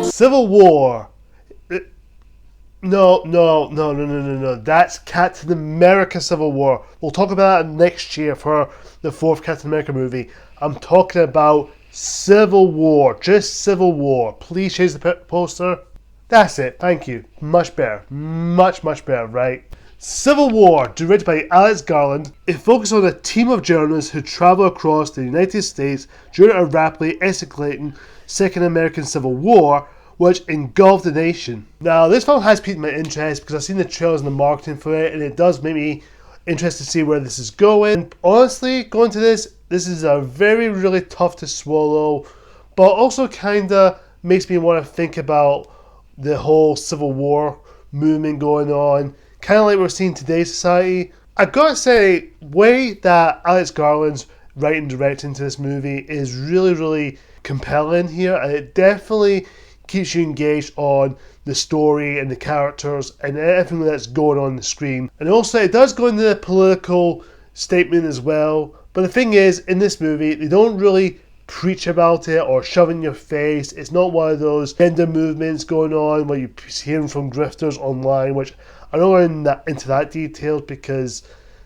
Civil War. No. That's Captain America Civil War. We'll talk about that next year for the fourth Captain America movie. I'm talking about Civil War. Just Civil War. Please change the poster. That's it. Thank you. Much better. Much better, right? Civil War, directed by Alex Garland. It focuses on a team of journalists who travel across the United States during a rapidly escalating Second American Civil War, which engulfed the nation. Now, this film has piqued my interest because I've seen the trailers and the marketing for it, and it does make me interested to see where this is going. Honestly, going to this is a very, really tough to swallow, but also kind of makes me want to think about the whole Civil War movement going on, kind of like we're seeing today's society. I've got to say, way that Alex Garland's writing and directing to this movie is really, really compelling here, and it definitely keeps you engaged on the story and the characters and everything that's going on the screen. And also, it does go into the political statement as well. But the thing is, in this movie, they don't really preach about it or shove it in your face. It's not one of those gender movements going on where you're hearing from grifters online, which I don't go into that details because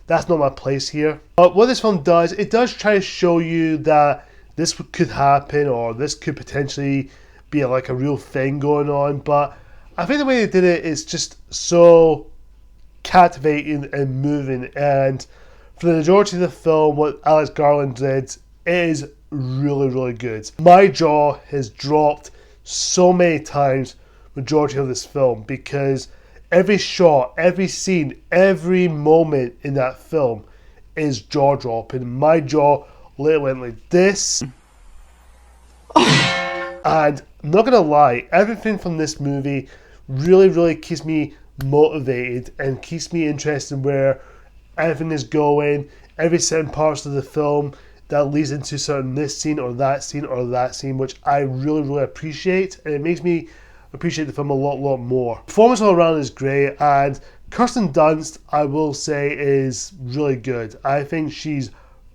that's not my place here. But what this film does, it does try to show you that this could happen or this could potentially be like a real thing going on. But I think the way they did it is just so captivating and moving. And for the majority of the film, what Alex Garland did is really, really good. My jaw has dropped so many times majority of this film because every shot, every scene, every moment in that film is jaw-dropping. My jaw literally went like this. And I'm not gonna lie, everything from this movie really, really keeps me motivated and keeps me interested in where everything is going. Every certain parts of the film that leads into certain this scene or that scene, which I really, really appreciate, and it makes me appreciate the film a lot more. Performance all around is great, and Kirsten Dunst, I will say, is really good. I think she's,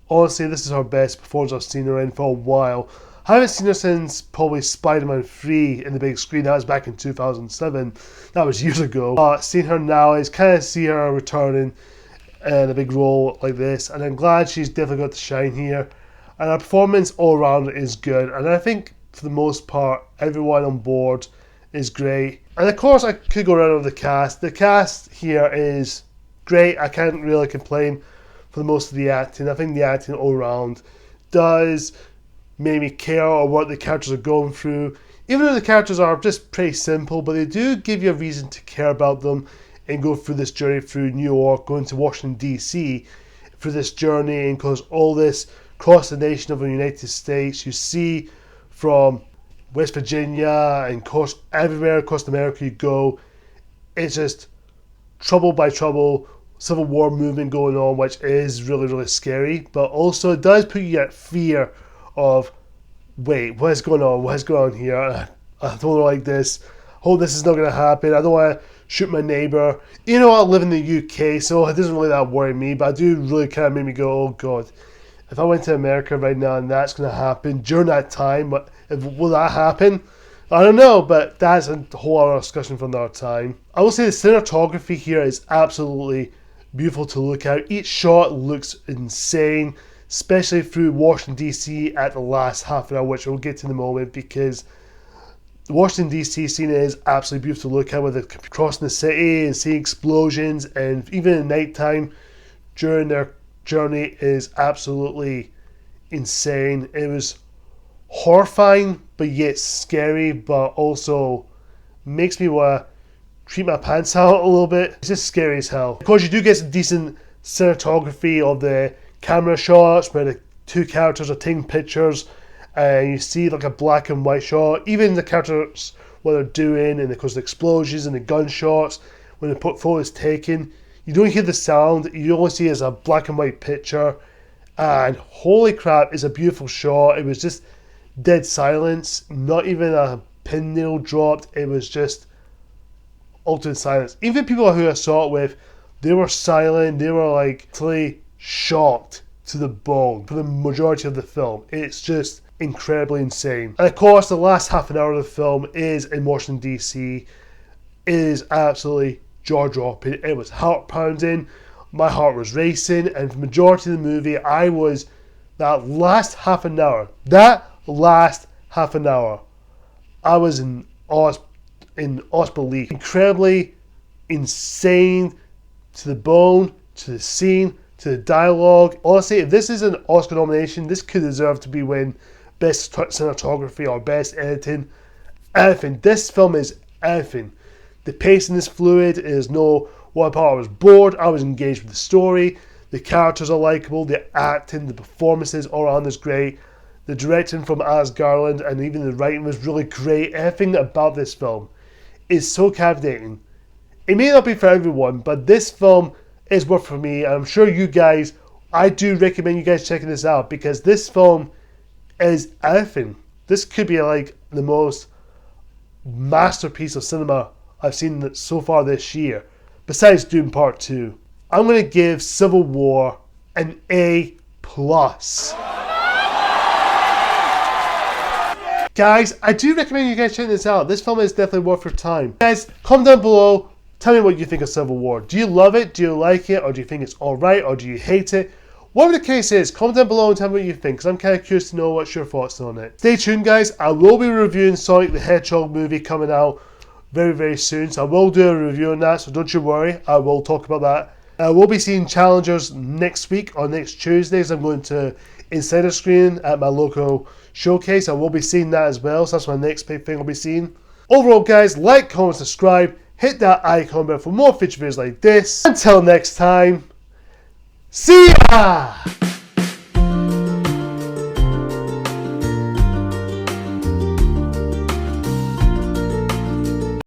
honestly, this is her best performance I've seen her in for a while. I haven't seen her since probably Spider-Man 3 in the big screen. That was back in 2007. That was years ago. Seeing her now is kind of see her returning in a big role like this, and I'm glad she's definitely got to shine here. And her performance all around is good, and I think for the most part everyone on board is great. And of course I could go around over the cast. The cast here is great. I can't really complain for the most of the acting. I think the acting all around does make me care or what the characters are going through, even though the characters are just pretty simple, but they do give you a reason to care about them and go through this journey through New York, going to Washington DC for this journey, and cause all this across the nation of the United States. You see from West Virginia and course everywhere across America you go, it's just trouble by trouble, Civil War movement going on, which is really, really scary, but also it does put you at fear of, wait, what is going on here? I don't like this. Hope this is not going to happen. I don't want to shoot my neighbour. You know, I live in the UK, so it doesn't really that worry me, but I do really kind of make me go, oh God, if I went to America right now and that's going to happen during that time, will that happen? I don't know, but that's a whole other discussion for another time. I will say the cinematography here is absolutely beautiful to look at. Each shot looks insane, especially through Washington DC at the last half an hour, which we'll get to in a moment, because the Washington DC scene is absolutely beautiful to look at, with it crossing the city and seeing explosions, and even at night time during their journey is absolutely insane. It was horrifying but yet scary, but also makes me want to treat my pants out a little bit. It's just scary as hell. Of course, you do get some decent cinematography of the camera shots where the two characters are taking pictures, and you see like a black and white shot. Even the characters, what they're doing, and of course the explosions and the gunshots, when the photo is taken, you don't hear the sound, you only see it as a black and white picture, and holy crap, it's a beautiful shot. It was just dead silence, not even a pin nail dropped. It was just ultimate silence. Even people who I saw it with, they were silent. They were like totally shocked to the bone for the majority of the film. It's just incredibly insane. And of course, the last half an hour of the film is in Washington, D.C. It is absolutely jaw-dropping. It was heart-pounding. My heart was racing. And for the majority of the movie, that last half an hour, I was in disbelief. Incredibly insane to the bone, to the scene, to the dialogue. Honestly, if this is an Oscar nomination, this could deserve to be win Best Cinematography or Best Editing. Everything. This film is everything. The pacing is fluid. It is no one part I was bored. I was engaged with the story. The characters are likable. The acting, the performances all around is great. The directing from Alex Garland and even the writing was really great. Everything about this film is so captivating. It may not be for everyone, but this film is worth for me. And I'm sure you guys, I do recommend you guys checking this out because this film is everything. This could be like the most masterpiece of cinema I've seen so far this year, besides Dune Part 2. I'm going to give Civil War an A+. Guys, I do recommend you guys checking this out. This film is definitely worth your time. Guys, comment down below. Tell me what you think of Civil War. Do you love it? Do you like it? Or do you think it's alright? Or do you hate it? Whatever the case is, comment down below and tell me what you think, because I'm kind of curious to know what's your thoughts on it. Stay tuned, guys. I will be reviewing Sonic the Hedgehog movie coming out very, very soon. So I will do a review on that, so don't you worry. I will talk about that. I will be seeing Challengers next week or next Tuesdays. I'm going to Insider Screening at my local showcase. I will be seeing that as well, so that's my next big thing I'll be seeing. Overall, guys, like, comment, subscribe, hit that icon bell for more feature videos like this. Until next time, see ya!